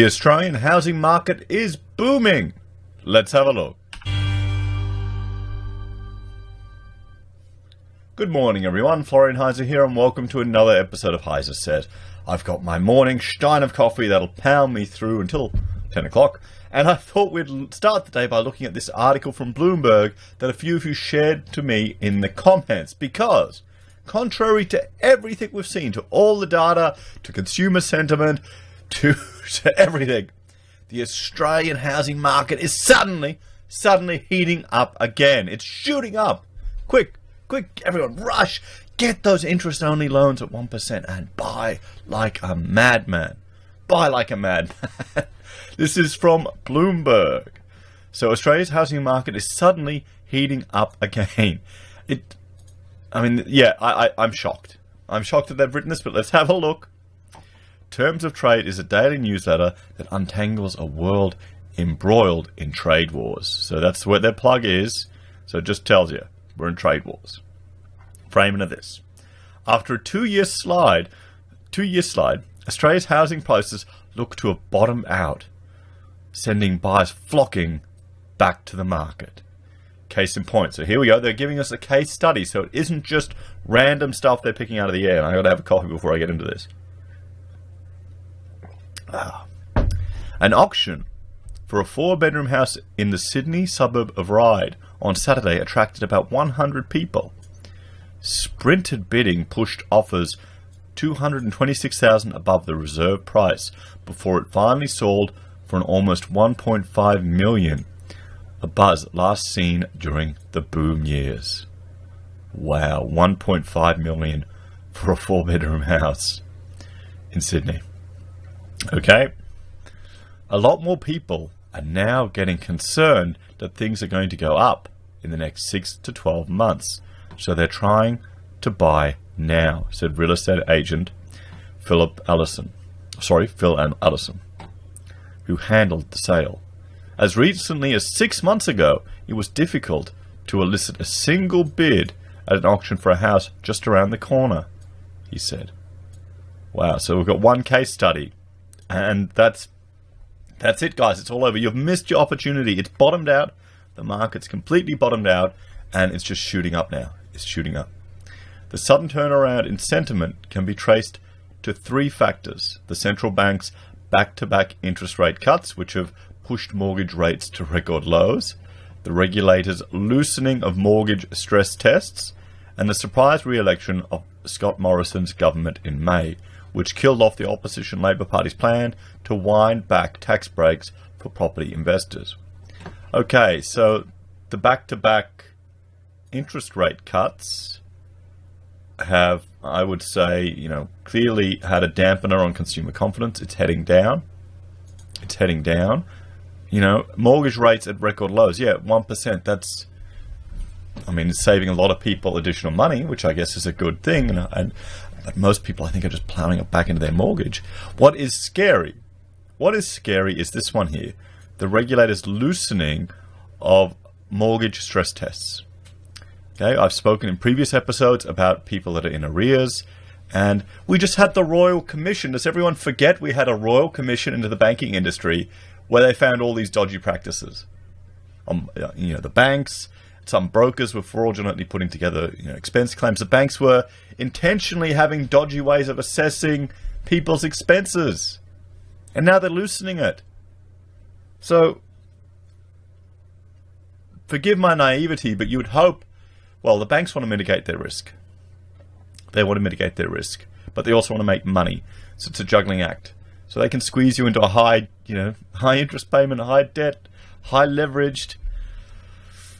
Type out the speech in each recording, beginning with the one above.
The Australian housing market is booming. Let's have a look. Good morning everyone, Florian Heise here and welcome to another episode of Heise Said. I've got my morning stein of coffee that'll pound me through until 10 o'clock, and I thought we'd start the day by looking at this article from Bloomberg that a few of you shared to me in the comments, because contrary to everything we've seen, to all the data, to consumer sentiment, to everything, the Australian housing market is suddenly heating up again. It's shooting up. Quick, everyone, rush. Get those interest-only loans at 1% and buy like a madman. Buy like a madman. This is from Bloomberg. So Australia's housing market is suddenly heating up again. I'm shocked. I'm shocked that they've written this, but let's have a look. Terms of Trade is a daily newsletter that untangles a world embroiled in trade wars. So that's what their plug is. So it just tells you we're in trade wars. Framing of this. After a two-year slide, Australia's housing prices look to have bottomed out, sending buyers flocking back to the market. Case in point. So here we go. They're giving us a case study. So it isn't just random stuff they're picking out of the air. And I've got to have a coffee before I get into this. An auction for a 4-bedroom house in the Sydney suburb of Ryde on Saturday attracted about 100 people. Sprinted bidding pushed offers $226,000 above the reserve price before it finally sold for an almost $1.5 million, a buzz last seen during the boom years. Wow, $1.5 million for a 4-bedroom house in Sydney. Okay, a lot more people are now getting concerned that things are going to go up in the next 6 to 12 months. So they're trying to buy now, said real estate agent Phil Allison, who handled the sale. As recently as 6 months ago, it was difficult to elicit a single bid at an auction for a house just around the corner, he said. Wow, so we've got one case study. And that's it, guys. It's all over. You've missed your opportunity. It's bottomed out. The market's completely bottomed out, and it's just shooting up now. It's shooting up. The sudden turnaround in sentiment can be traced to 3 factors. The central bank's back-to-back interest rate cuts, which have pushed mortgage rates to record lows, the regulator's loosening of mortgage stress tests, and the surprise re-election of Scott Morrison's government in May, which killed off the opposition Labor Party's plan to wind back tax breaks for property investors. Okay, so the back-to-back interest rate cuts have, I would say, clearly had a dampener on consumer confidence. It's heading down. Mortgage rates at record lows. Yeah, 1%. That's, it's saving a lot of people additional money, which I guess is a good thing. But most people, I think, are just plowing it back into their mortgage. What is scary is this one here. The regulator's loosening of mortgage stress tests. Okay, I've spoken in previous episodes about people that are in arrears, and we just had the Royal Commission. Does everyone forget we had a Royal Commission into the banking industry where they found all these dodgy practices? The banks, some brokers were fraudulently putting together expense claims. The banks were intentionally having dodgy ways of assessing people's expenses, and now they're loosening it. So, forgive my naivety, but you would hope, well, the banks want to mitigate their risk. They want to mitigate their risk, but they also want to make money. So it's a juggling act. So they can squeeze you into a high interest payment, high debt, high leveraged.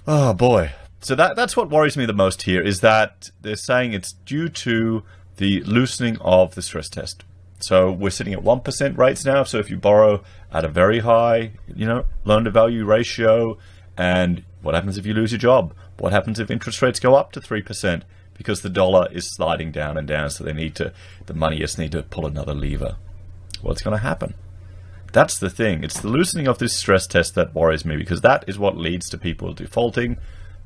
Oh boy. So that's what worries me the most here, is that they're saying it's due to the loosening of the stress test. So we're sitting at 1% rates now. So if you borrow at a very high, loan to value ratio, and what happens if you lose your job? What happens if interest rates go up to 3%? Because the dollar is sliding down and down, so the moneyists need to pull another lever. What's going to happen? That's the thing. It's the loosening of this stress test that worries me, because that is what leads to people defaulting.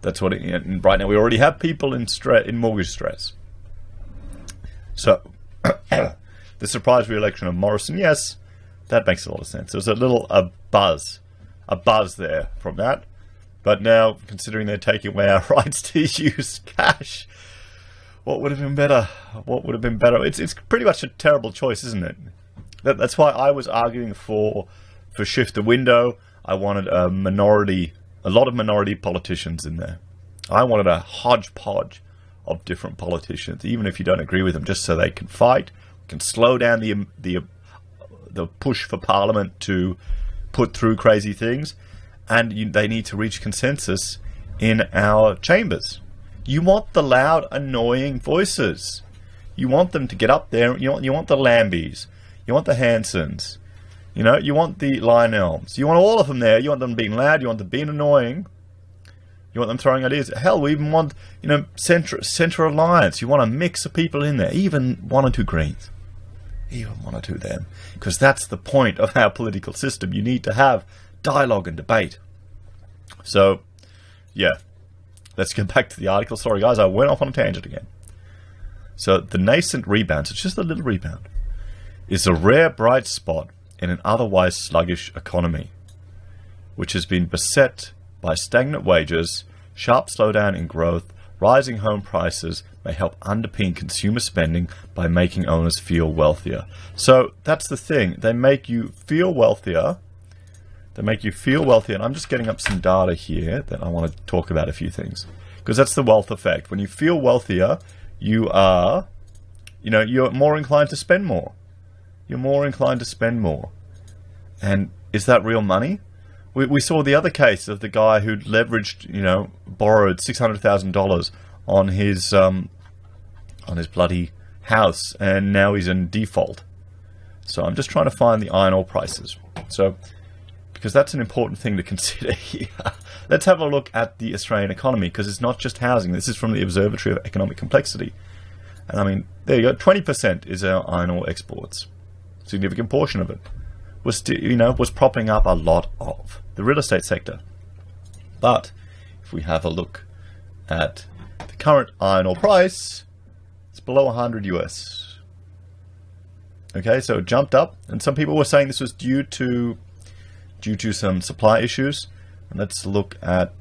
That's what right now we already have people in mortgage stress. So the surprise re-election of Morrison, yes, that makes a lot of sense. There's a buzz there from that. But now, considering they're taking away our rights to use cash, what would have been better? What would have been better? It's pretty much a terrible choice, isn't it? That's why I was arguing for shift the window. I wanted a lot of minority politicians in there. I wanted a hodgepodge of different politicians, even if you don't agree with them, just so they can fight, can slow down the push for Parliament to put through crazy things, and they need to reach consensus in our chambers. You want the loud, annoying voices. You want them to get up there. You want the Lambies. You want the Hansons. You want the Lionels. You want all of them there. You want them being loud. You want them being annoying. You want them throwing ideas. Hell, we even want, Centre Alliance. You want a mix of people in there. Even one or two Greens. Even one or two of them. Because that's the point of our political system. You need to have dialogue and debate. So, yeah. Let's get back to the article. Sorry, guys, I went off on a tangent again. So, the nascent rebound, so it's just a little rebound, is a rare bright spot in an otherwise sluggish economy, which has been beset by stagnant wages, sharp slowdown in growth. Rising home prices may help underpin consumer spending by making owners feel wealthier. So that's the thing. They make you feel wealthier. And I'm just getting up some data here that I want to talk about a few things. Because that's the wealth effect. When you feel wealthier, you are, you're more inclined to spend more. You're more inclined to spend more. And is that real money? We saw the other case of the guy who leveraged, borrowed $600,000 on his bloody house, and now he's in default. So I'm just trying to find the iron ore prices. So, because that's an important thing to consider here. Let's have a look at the Australian economy, because it's not just housing. This is from the Observatory of Economic Complexity. And I mean, there you go, 20% is our iron ore exports. Significant portion of it was propping up a lot of the real estate sector. But if we have a look at the current iron ore price, it's below 100 US. Okay, so it jumped up, and some people were saying this was due to some supply issues. And let's look at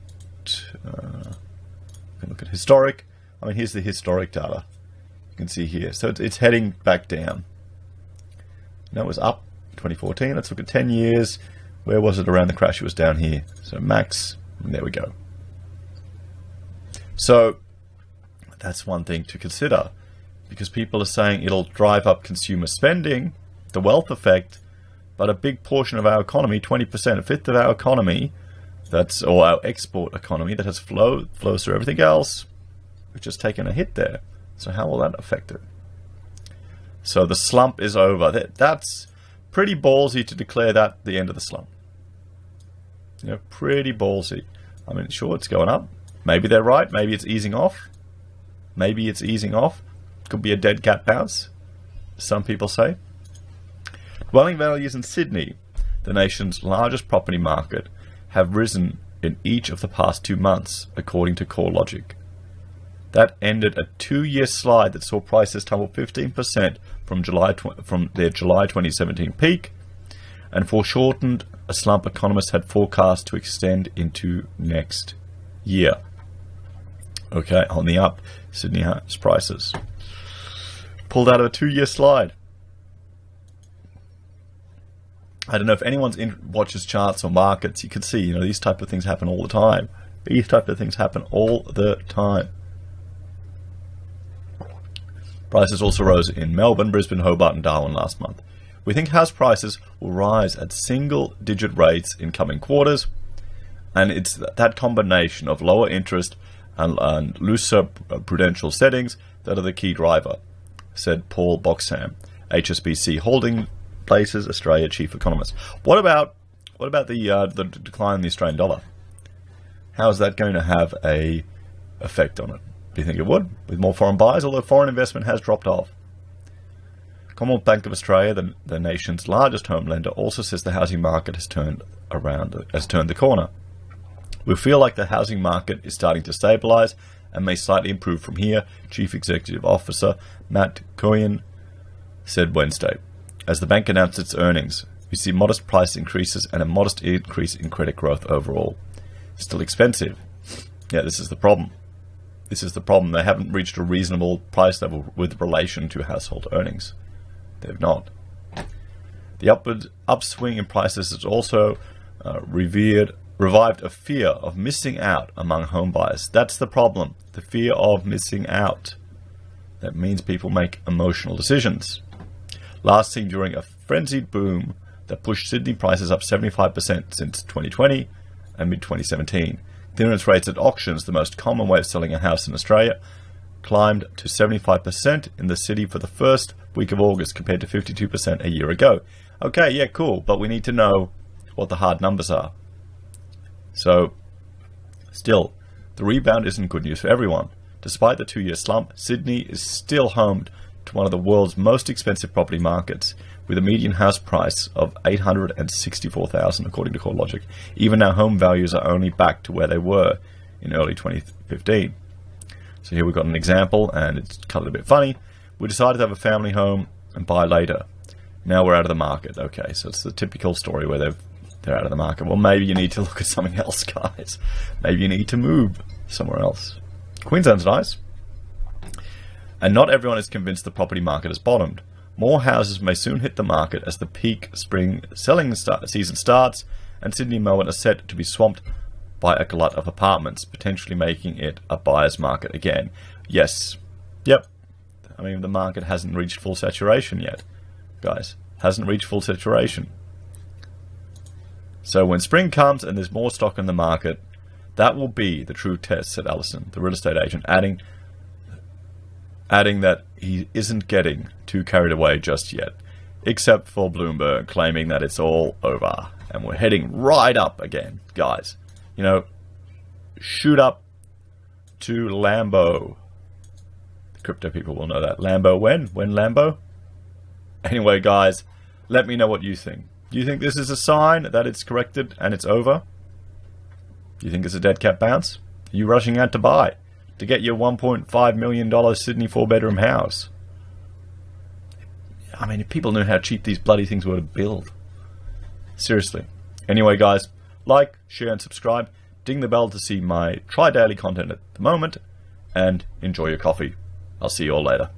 historic. I mean, here's the historic data. You can see here. So it's heading back down. Now it was up 2014. Let's look at 10 years. Where was it around the crash? It was down here. So max, and there we go. So that's one thing to consider, because people are saying it'll drive up consumer spending, the wealth effect, but a big portion of our economy, 20%, a fifth of our economy, or our export economy that has flows through everything else, which has taken a hit there. So how will that affect it? So the slump is over. That's pretty ballsy to declare that the end of the slump. Pretty ballsy. I mean, sure, it's going up. Maybe they're right. Maybe it's easing off. Could be a dead cat bounce, some people say. Dwelling values in Sydney, the nation's largest property market, have risen in each of the past 2 months, according to CoreLogic. That ended a 2-year slide that saw prices tumble 15% from their July 2017 peak, and foreshortened a slump economists had forecast to extend into next year. Okay, on the up, Sydney house prices. Pulled out of a 2-year slide. I don't know if anyone's watches charts or markets, you can see, these type of things happen all the time. Prices also rose in Melbourne, Brisbane, Hobart and Darwin last month. We think house prices will rise at single-digit rates in coming quarters, and it's that combination of lower interest and looser prudential settings that are the key driver, said Paul Boxham, HSBC Holding Places Australia chief economist. What about the decline in the Australian dollar? How is that going to have a effect on it? Do you think it would, with more foreign buyers, although foreign investment has dropped off? Commonwealth Bank of Australia, the nation's largest home lender, also says the housing market has turned the corner. We feel like the housing market is starting to stabilise and may slightly improve from here, Chief Executive Officer Matt Cohen said Wednesday, as the bank announced its earnings. We see modest price increases and a modest increase in credit growth overall. Still expensive. Yeah, this is the problem. This is the problem. They haven't reached a reasonable price level with relation to household earnings. They've not. The upward upswing in prices has also revived a fear of missing out among home buyers. That's the problem. The fear of missing out. That means people make emotional decisions. Last seen during a frenzied boom that pushed Sydney prices up 75% since 2020 and mid-2017. Clearance rates at auctions, the most common way of selling a house in Australia, climbed to 75% in the city for the first week of August compared to 52% a year ago. Okay, yeah, cool, but we need to know what the hard numbers are. So, still, the rebound isn't good news for everyone. Despite the 2-year slump, Sydney is still home to one of the world's most expensive property markets, with a median house price of $864,000 according to CoreLogic. Even now, home values are only back to where they were in early 2015. So here we've got an example, and it's kind of a bit funny. We decided to have a family home and buy later. Now we're out of the market. Okay, so it's the typical story where they're out of the market. Well, maybe you need to look at something else, guys. Maybe you need to move somewhere else. Queensland's nice. And not everyone is convinced the property market has bottomed. More houses may soon hit the market as the peak spring selling season starts, and Sydney and Melbourne are set to be swamped by a glut of apartments, potentially making it a buyer's market again. Yes. Yep. I mean, the market hasn't reached full saturation yet, guys. Hasn't reached full saturation. So when spring comes and there's more stock in the market, that will be the true test, said Allison, the real estate agent, adding that he isn't getting too carried away just yet, except for Bloomberg claiming that it's all over and we're heading right up again, guys. You know, shoot up to Lambo. The crypto people will know that. Lambo when? When Lambo? Anyway, guys, let me know what you think. Do you think this is a sign that it's corrected and it's over? Do you think it's a dead cat bounce? Are you rushing out to buy to get your $1.5 million Sydney 4-bedroom house? I mean, if people knew how cheap these bloody things were to build. Seriously. Anyway, guys, like, share, and subscribe. Ding the bell to see my tri-daily content at the moment. And enjoy your coffee. I'll see you all later.